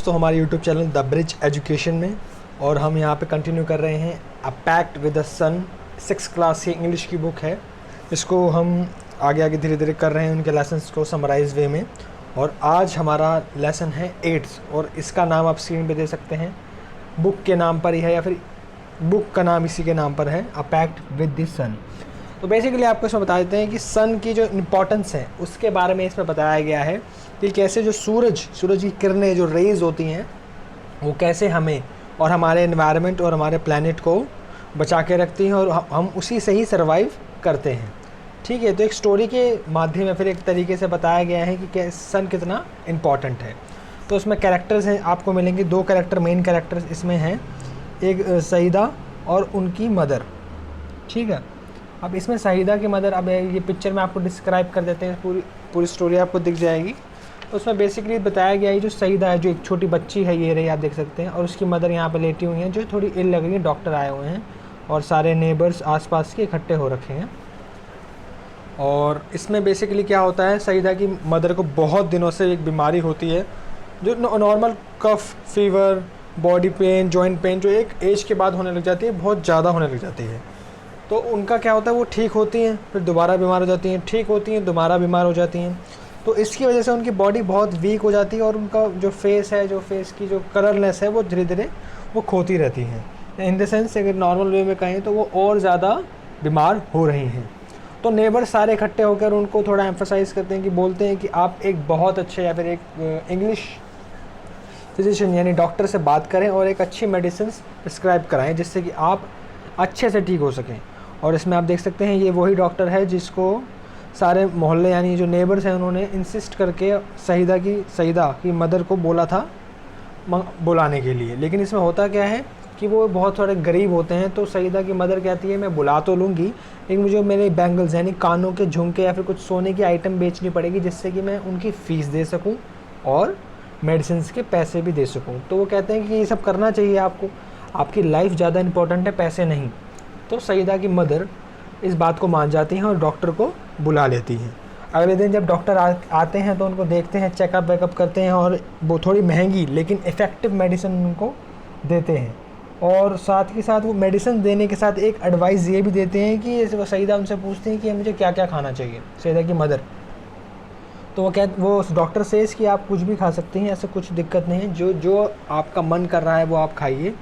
दोस्तों हमारे YouTube channel the bridge education में, और हम यहाँ पे कंटिन्यू कर रहे हैं a pact with the sun. 6th class की इंग्लिश की बुक है, इसको हम आगे आगे धीरे धीरे कर रहे हैं उनके लेसन्स को समराइज वे में। और आज हमारा लेसन है 8th, और इसका नाम आप स्क्रीन पे दे सकते हैं। बुक के नाम पर ही है या फिर बुक का नाम इसी के नाम पर है, अ पैक्ट विद द सन। तो बेसिकली आपको इसमें बता देते हैं कि सन की जो इम्पोर्टेंस है उसके बारे में इसमें बताया गया है कि कैसे जो सूरज की किरणें जो रेज़ होती हैं वो कैसे हमें और हमारे एनवायरनमेंट और हमारे प्लैनेट को बचा के रखती हैं, और हम उसी से ही सर्वाइव करते हैं। ठीक है, तो एक स्टोरी के माध्यम में फिर एक तरीके से बताया गया है कि सन कितना इम्पॉर्टेंट है। तो उसमें कैरेक्टर्स हैं, आपको मिलेंगे 2 कैरेक्टर, मेन कैरेक्टर्स इसमें हैं, एक सईदा और उनकी मदर। ठीक है, अब इसमें सईदा की मदर, अब ये पिक्चर में आपको डिस्क्राइब कर देते हैं, पूरी स्टोरी आपको दिख जाएगी। तो उसमें बेसिकली बताया गया है जो सईदा है, जो एक छोटी बच्ची है, ये रही आप देख सकते हैं, और उसकी मदर यहाँ पे लेटी हुई हैं जो थोड़ी इल लग रही है। डॉक्टर आए हुए हैं और सारे नेबर्स आसपास के इकट्ठे हो रखे हैं। और इसमें बेसिकली क्या होता है, सईदा की मदर को बहुत दिनों से एक बीमारी होती है जो normal cough, fever, body pain, joint pain, जो एक एज के बाद होने लग जाती है, बहुत ज़्यादा होने लग जाती है। तो उनका क्या होता है, वो ठीक होती हैं फिर दोबारा बीमार हो जाती हैं, ठीक होती हैं दोबारा बीमार हो जाती हैं। तो इसकी वजह से उनकी बॉडी बहुत वीक हो जाती है और उनका जो फेस है, जो फेस की जो कलरनेस है वो धीरे धीरे वो खोती रहती हैं। इन द सेंस अगर नॉर्मल वे में कहें तो वो और ज़्यादा बीमार हो रही हैं। तो नेबर सारे इकट्ठे होकर उनको थोड़ा एम्फोसाइज़ करते हैं कि बोलते हैं कि आप एक बहुत अच्छे या फिर एक इंग्लिश फिजिशियन यानी डॉक्टर से बात करें और एक अच्छी मेडिसिन प्रिस्क्राइब कराएं जिससे कि आप अच्छे से ठीक हो सकें। और इसमें आप देख सकते हैं ये वही डॉक्टर है जिसको सारे मोहल्ले यानी जो नेबर्स हैं उन्होंने इंसिस्ट करके सईदा की मदर को बोला था बुलाने के लिए। लेकिन इसमें होता क्या है कि वो बहुत थोड़े गरीब होते हैं। तो सईदा की मदर कहती है मैं बुला तो लूँगी, लेकिन मुझे मेरे बैंगल्स यानी कानों के झुमके या फिर कुछ सोने की आइटम बेचनी पड़ेगी जिससे कि मैं उनकी फ़ीस दे सकूँ और मेडिसिन के पैसे भी दे सकूँ। तो वो कहते हैं कि ये सब करना चाहिए आपको, आपकी लाइफ ज़्यादा इंपॉर्टेंट है, पैसे नहीं। तो सईदा की मदर इस बात को मान जाती हैं और डॉक्टर को बुला लेती हैं। अगले दिन जब डॉक्टर आते हैं तो उनको देखते हैं, चेकअप वेकअप करते हैं और वो थोड़ी महंगी लेकिन इफ़ेक्टिव मेडिसिन उनको देते हैं। और साथ ही साथ वो मेडिसिन देने के साथ एक एडवाइस ये भी देते हैं कि सईदा उनसे पूछते हैं कि मुझे क्या क्या खाना चाहिए, सईदा की मदर। तो वो डॉक्टर सेज कि आप कुछ भी खा सकते हैं, ऐसे कुछ दिक्कत नहीं है, जो आपका मन कर रहा है वो आप खाइए।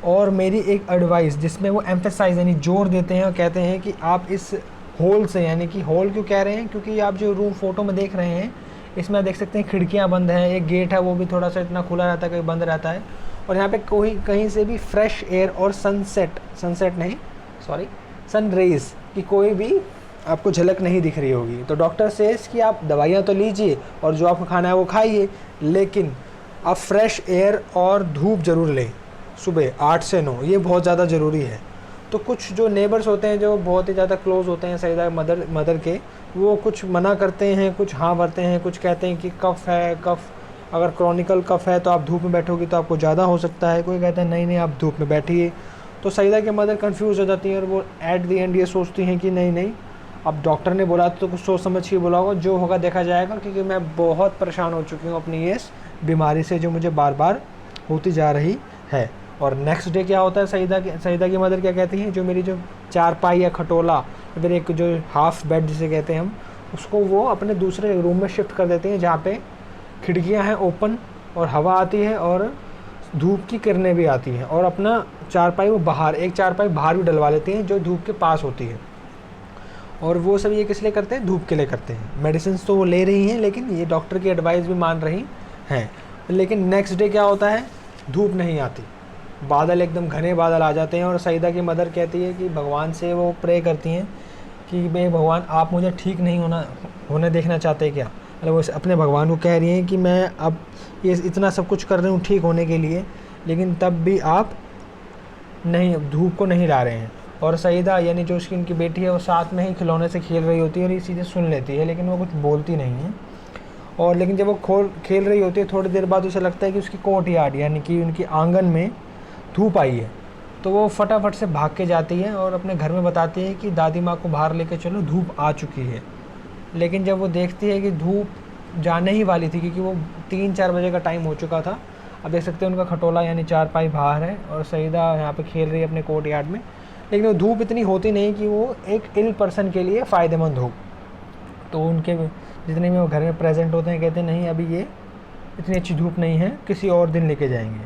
और मेरी एक एडवाइस जिसमें वो एम्फेसाइज यानी जोर देते हैं और कहते हैं कि आप इस होल से, यानी कि होल क्यों कह रहे हैं, क्योंकि आप जो रूम फ़ोटो में देख रहे हैं इसमें आप देख सकते हैं खिड़कियां बंद हैं, एक गेट है वो भी थोड़ा सा इतना खुला रहता है, कहीं बंद रहता है। और यहाँ पे कहीं से भी फ्रेश एयर और सन रेज़ की कोई भी आपको झलक नहीं दिख रही होगी। तो डॉक्टर सेज कि आप दवाइयाँ तो लीजिए और जो आपको खाना है वो खाइए, लेकिन आप फ्रेश एयर और धूप ज़रूर लें सुबह 8 से 9, ये बहुत ज़्यादा ज़रूरी है। तो कुछ जो नेबर्स होते हैं जो बहुत ही ज़्यादा क्लोज़ होते हैं सईदा मदर के, वो कुछ मना करते हैं, कुछ हाँ भरते हैं, कुछ कहते हैं कि कफ़ है, अगर क्रॉनिकल कफ़ है तो आप धूप में बैठोगे तो आपको ज़्यादा हो सकता है। कोई कहता है नहीं आप धूप में बैठिए। तो सईदा की मदर कन्फ्यूज़ हो जाती है और वो एट द एंड ये सोचती हैं कि नहीं, अब डॉक्टर ने बोला तो कुछ सोच समझ के बोला होगा, जो होगा देखा जाएगा, क्योंकि मैं बहुत परेशान हो चुकी हूँ अपनी इस बीमारी से जो मुझे बार बार होती जा रही है। और नेक्स्ट डे क्या होता है, सईदा की मदर क्या कहती हैं, जो मेरी जो चारपाई या खटोला फिर एक जो हाफ बेड जिसे कहते हैं हम, उसको वो अपने दूसरे रूम में शिफ्ट कर देते हैं जहाँ पे खिड़कियाँ हैं ओपन और हवा आती है और धूप की किरणें भी आती हैं। और अपना चारपाई वो एक चारपाई बाहर भी डलवा लेती हैं जो धूप के पास होती है। और वो सब ये किस लिए करते हैं, धूप के लिए करते हैं। मेडिसिन तो वो ले रही हैं लेकिन ये डॉक्टर की एडवाइस भी मान रही हैं। लेकिन नेक्स्ट डे क्या होता है, धूप नहीं आती, बादल एकदम घने बादल आ जाते हैं। और सईदा की मदर कहती है कि भगवान से वो प्रे करती हैं कि भाई भगवान आप मुझे ठीक नहीं होने देखना चाहते क्या। मतलब वो अपने भगवान को कह रही हैं कि मैं अब ये इतना सब कुछ कर रही हूँ ठीक होने के लिए, लेकिन तब भी आप धूप को नहीं ला रहे हैं। और सईदा यानी जो उसकी उनकी बेटी है वो साथ में ही खिलौने से खेल रही होती है और ये चीज़ें सुन लेती है, लेकिन वो कुछ बोलती नहीं है। और लेकिन जब वो खेल रही होती है थोड़ी देर बाद उसे लगता है कि उसकी कोर्टयार्ड यानी कि उनकी आंगन में धूप आई है। तो वो फटाफट से भाग के जाती है और अपने घर में बताती है कि दादी माँ को बाहर लेके चलो, धूप आ चुकी है। लेकिन जब वो देखती है कि धूप जाने ही वाली थी, क्योंकि वो 3-4 बजे का टाइम हो चुका था, अब देख सकते हैं उनका खटोला यानी चारपाई बाहर है और सईदा यहाँ पे खेल रही है अपने कोर्ट यार्ड में, लेकिन वो धूप इतनी होती नहीं कि वो एक इल पर्सन के लिए फ़ायदेमंद हो। तो उनके जितने भी वो घर में प्रेजेंट होते हैं कहते हैं नहीं अभी ये इतनी अच्छी धूप नहीं है, किसी और दिन लेके जाएंगे।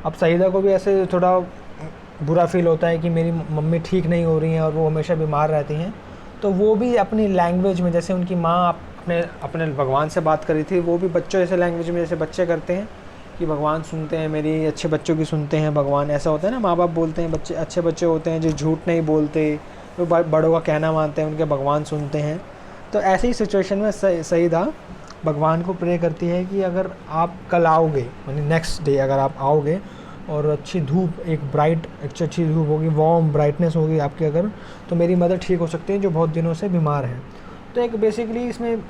अब सईदा को भी ऐसे थोड़ा बुरा फील होता है कि मेरी मम्मी ठीक नहीं हो रही हैं और वो हमेशा बीमार रहती हैं, तो वो भी अपनी लैंग्वेज में, जैसे उनकी माँ अपने अपने भगवान से बात करी थी, वो भी बच्चों जैसे लैंग्वेज में जैसे बच्चे करते हैं कि भगवान सुनते हैं मेरी, अच्छे बच्चों की सुनते हैं भगवान, ऐसा होता है ना, माँ बाप बोलते हैं बच्चे अच्छे बच्चे होते हैं जो झूठ नहीं बोलते, वो बड़ों का कहना मानते हैं, उनके भगवान सुनते हैं। तो ऐसी ही सिचुएशन में सईदा भगवान को प्रे करती है कि अगर आप कल आओगे, यानी नेक्स्ट डे अगर आप आओगे और अच्छी धूप, एक ब्राइट अच्छी धूप होगी, वार्म ब्राइटनेस होगी आपकी अगर, तो मेरी मदर ठीक हो सकती है जो बहुत दिनों से बीमार है। तो एक बेसिकली इसमें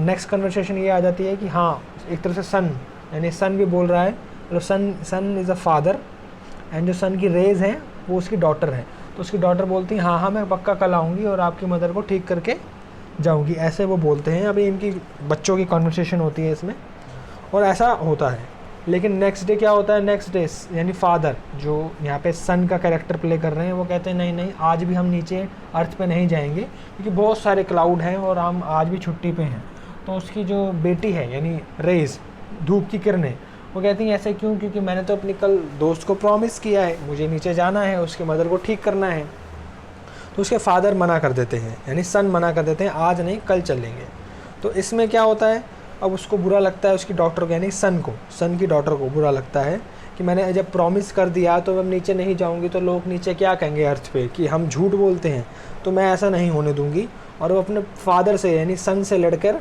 नेक्स्ट कन्वर्सेशन ये आ जाती है कि हाँ एक तरह से सन, यानी सन भी बोल रहा है, मतलब सन इज़ अ फादर एंड जो सन की रेज़ हैं वो उसकी डॉटर है, तो उसकी डॉटर बोलती है हाँ मैं पक्का कल आऊँगी और आपकी मदर को ठीक करके जाऊँगी, ऐसे वो बोलते हैं। अभी इनकी बच्चों की कॉन्वर्सेशन होती है इसमें और ऐसा होता है। लेकिन नेक्स्ट डे क्या होता है, नेक्स्ट डे यानी फादर जो यहाँ पे सन का कैरेक्टर प्ले कर रहे हैं वो कहते हैं नहीं आज भी हम नीचे अर्थ पे नहीं जाएंगे क्योंकि बहुत सारे क्लाउड हैं और हम आज भी छुट्टी पे हैं। तो उसकी जो बेटी है यानी रेज, धूप की किरणें, वो कहती हैं ऐसे क्यों, क्योंकि मैंने तो अपनी कल दोस्त को प्रॉमिस किया है, मुझे नीचे जाना है, उसके मदर को ठीक करना है। तो उसके फादर मना कर देते हैं, यानी सन मना कर देते हैं आज नहीं कल चलेंगे। तो इसमें क्या होता है, अब उसको बुरा लगता है, उसकी डॉटर को यानी सन की डॉटर को बुरा लगता है कि मैंने जब प्रॉमिस कर दिया तो मैं नीचे नहीं जाऊंगी तो लोग नीचे क्या कहेंगे अर्थ पे कि हम झूठ बोलते हैं, तो मैं ऐसा नहीं होने दूंगी। और वो अपने फादर से यानी सन से लड़कर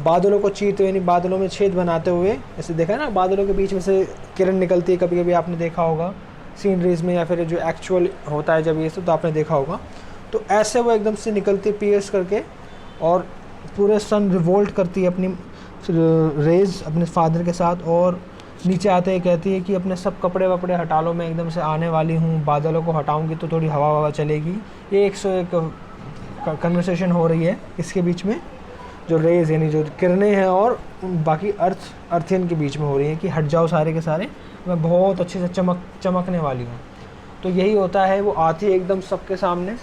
बादलों को चीरते हुए, यानी बादलों में छेद बनाते हुए, ऐसे देखा ना बादलों के बीच में से किरण निकलती है, कभी कभी आपने देखा होगा सीनरीज में या फिर जो एक्चुअल होता है जब ये सब, तो आपने देखा होगा। तो ऐसे वो एकदम से निकलती पियर्स करके और पूरे सन रिवोल्ट करती है अपनी रेज अपने फादर के साथ और नीचे आते ही कहती है कि अपने सब कपड़े वपड़े हटा लो, मैं एकदम से आने वाली हूँ, बादलों को हटाऊंगी तो थोड़ी हवा चलेगी। ये 101 कन्वर्सेशन हो रही है इसके बीच में, जो रेज यानी जो किरणें हैं और बाकी अर्थियन के बीच में हो रही है कि हट जाओ सारे के सारे, मैं बहुत अच्छे से चमकने वाली हूँ। तो यही होता है, वो आती है एकदम सबके सामने,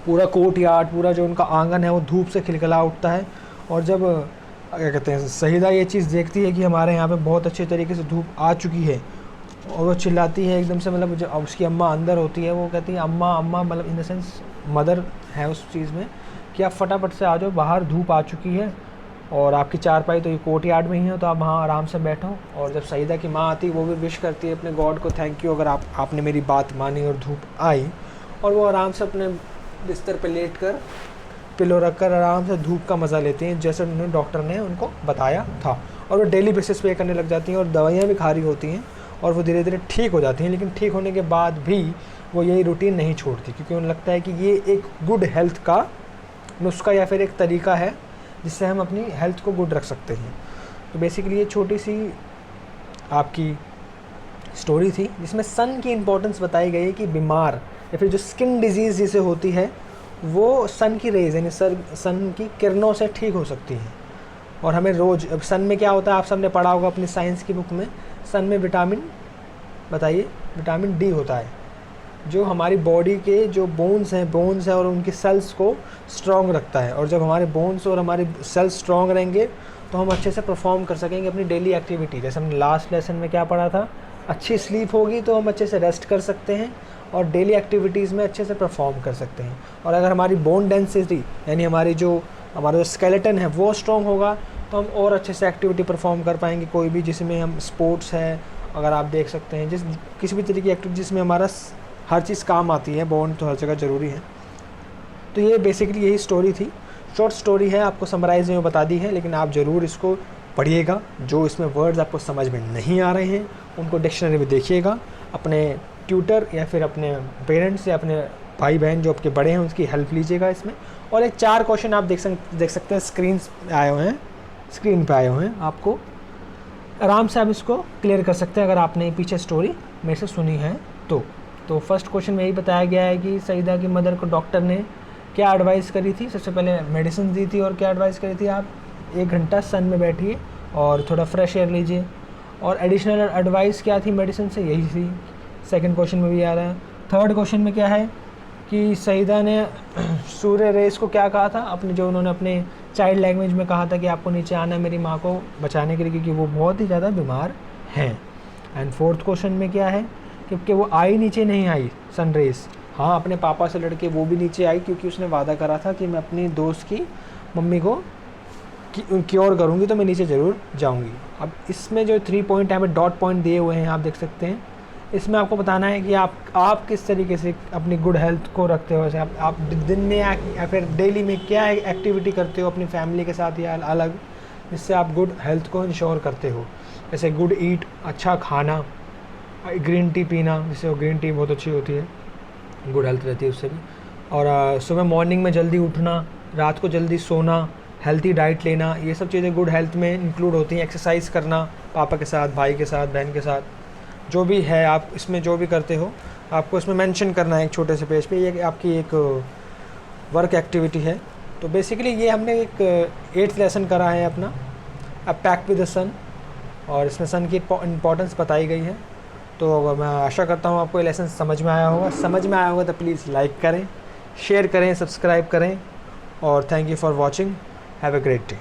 पूरा कोर्ट यार्ड, पूरा जो उनका आंगन है वो धूप से खिलखिला उठता है। और जब क्या कहते हैं सईदा ये चीज़ देखती है कि हमारे यहाँ पे बहुत अच्छे तरीके से धूप आ चुकी है और वो चिल्लाती है एकदम से, मतलब जब उसकी अम्मा अंदर होती है वो कहती है अम्मा मतलब इन द सेंस मदर है उस चीज़ में कि आप फटाफट से आ जाओ, बाहर धूप आ चुकी है और आपकी चारपाई तो ये कोर्ट यार्ड में ही है, तो आप वहाँ आराम से बैठो। और जब सईदा की माँ आती है वो भी विश करती है अपने गॉड को, थैंक यू अगर आपने मेरी बात मानी और धूप आई। और वो आराम से अपने बिस्तर पे लेट कर पिलो रख कर आराम से धूप का मज़ा लेती हैं जैसे उन्होंने डॉक्टर ने उनको बताया था। और वो डेली बेसिस पे करने लग जाती हैं और दवाइयाँ भी खा रही होती हैं और वो धीरे धीरे ठीक हो जाती हैं। लेकिन ठीक होने के बाद भी वो यही रूटीन नहीं छोड़ती क्योंकि उन्हें लगता है कि ये एक गुड हेल्थ का नुस्खा या फिर एक तरीका है जिससे हम अपनी हेल्थ को गुड रख सकते हैं। तो बेसिकली ये छोटी सी आपकी स्टोरी थी जिसमें सन की इम्पोर्टेंस बताई गई है कि बीमार या फिर जो स्किन डिजीज़ जिसे होती है वो सन की रेज यानी सन की किरणों से ठीक हो सकती है। और हमें रोज़, अब सन में क्या होता है आप सब ने पढ़ा होगा अपनी साइंस की बुक में, सन में विटामिन डी होता है जो हमारी बॉडी के जो बोन्स हैं और उनकी सेल्स को स्ट्रॉन्ग रखता है। और जब हमारे बोन्स और हमारे सेल्स स्ट्रॉन्ग रहेंगे तो हम अच्छे से परफॉर्म कर सकेंगे अपनी डेली एक्टिविटी। जैसे हमने लास्ट लेसन में क्या पढ़ा था, अच्छी स्लीप होगी तो हम अच्छे से रेस्ट कर सकते हैं और डेली एक्टिविटीज़ में अच्छे से परफॉर्म कर सकते हैं। और अगर हमारी बोन डेंसिटी यानी हमारा जो स्केलेटन है वो स्ट्रॉन्ग होगा तो हम और अच्छे से एक्टिविटी परफॉर्म कर पाएंगे, कोई भी जिसमें हम स्पोर्ट्स है अगर आप देख सकते हैं, किसी भी तरीके की एक्टिविटी जिसमें हमारा हर चीज़ काम आती है, बोन तो हर जगह ज़रूरी है। तो ये बेसिकली यही स्टोरी थी, शॉर्ट स्टोरी है, आपको समराइज़ में बता दी है, लेकिन आप ज़रूर इसको पढ़िएगा। जो इसमें वर्ड्स आपको समझ में नहीं आ रहे हैं उनको डिक्शनरी में देखिएगा, अपने ट्यूटर या फिर अपने पेरेंट्स या अपने भाई बहन जो आपके बड़े हैं उसकी हेल्प लीजिएगा इसमें। और एक 4 क्वेश्चन आप देख सकते हैं स्क्रीन पे आए हुए हैं, आपको आराम से आप इसको क्लियर कर सकते हैं अगर आपने पीछे स्टोरी मेरे से सुनी है तो फर्स्ट क्वेश्चन में यही बताया गया है कि सईदा की मदर को डॉक्टर ने क्या एडवाइस करी थी। सबसे पहले मेडिसिन दी थी और क्या एडवाइस करी थी, आप 1 घंटा सन में बैठिए और थोड़ा फ्रेश एयर लीजिए और एडिशनल एडवाइस क्या थी मेडिसिन से, यही थी। सेकंड क्वेश्चन में भी आ रहा है। थर्ड क्वेश्चन में क्या है कि सईदा ने सूर्य रेस को क्या कहा था, अपने जो उन्होंने अपने चाइल्ड लैंग्वेज में कहा था कि आपको नीचे आना है मेरी माँ को बचाने के लिए, क्योंकि वो बहुत ही ज़्यादा बीमार हैं। एंड फोर्थ क्वेश्चन में क्या है, क्योंकि वो आई नीचे नहीं आई सन रेस, हाँ अपने पापा से लड़के वो भी नीचे आई, क्योंकि उसने वादा करा था कि मैं अपनी दोस्त की मम्मी को क्योर करूँगी तो मैं नीचे ज़रूर जाऊँगी। अब इसमें जो 3 पॉइंट यहाँ पे डॉट पॉइंट दिए हुए हैं आप देख सकते हैं, इसमें आपको बताना है कि आप किस तरीके से अपनी गुड हेल्थ को रखते हो। जैसे आप दिन में या फिर डेली में क्या एक्टिविटी करते हो अपनी फैमिली के साथ या अलग, जिससे आप गुड हेल्थ को इंश्योर करते हो। जैसे गुड ईट, अच्छा खाना, ग्रीन टी पीना, जिससे ग्रीन टी बहुत अच्छी होती है, गुड हेल्थ रहती है उससे भी। और सुबह मॉर्निंग में जल्दी उठना, रात को जल्दी सोना, हेल्थी डाइट लेना, ये सब चीज़ें गुड हेल्थ में इंक्लूड होती हैं। एक्सरसाइज करना पापा के साथ, भाई के साथ, बहन के साथ, जो भी है आप इसमें जो भी करते हो आपको इसमें मेंशन करना है एक छोटे से पेज पे। ये आपकी एक वर्क एक्टिविटी है। तो बेसिकली ये हमने एक 8th लेसन करा है अपना, अ पैक्ट विद द सन, और इसमें सन की इम्पोर्टेंस बताई गई है। तो मैं आशा करता हूँ आपको ये लेसन समझ में आया होगा। तो प्लीज़ लाइक करें, शेयर करें, सब्सक्राइब करें, और thank you for watching. Have a great day.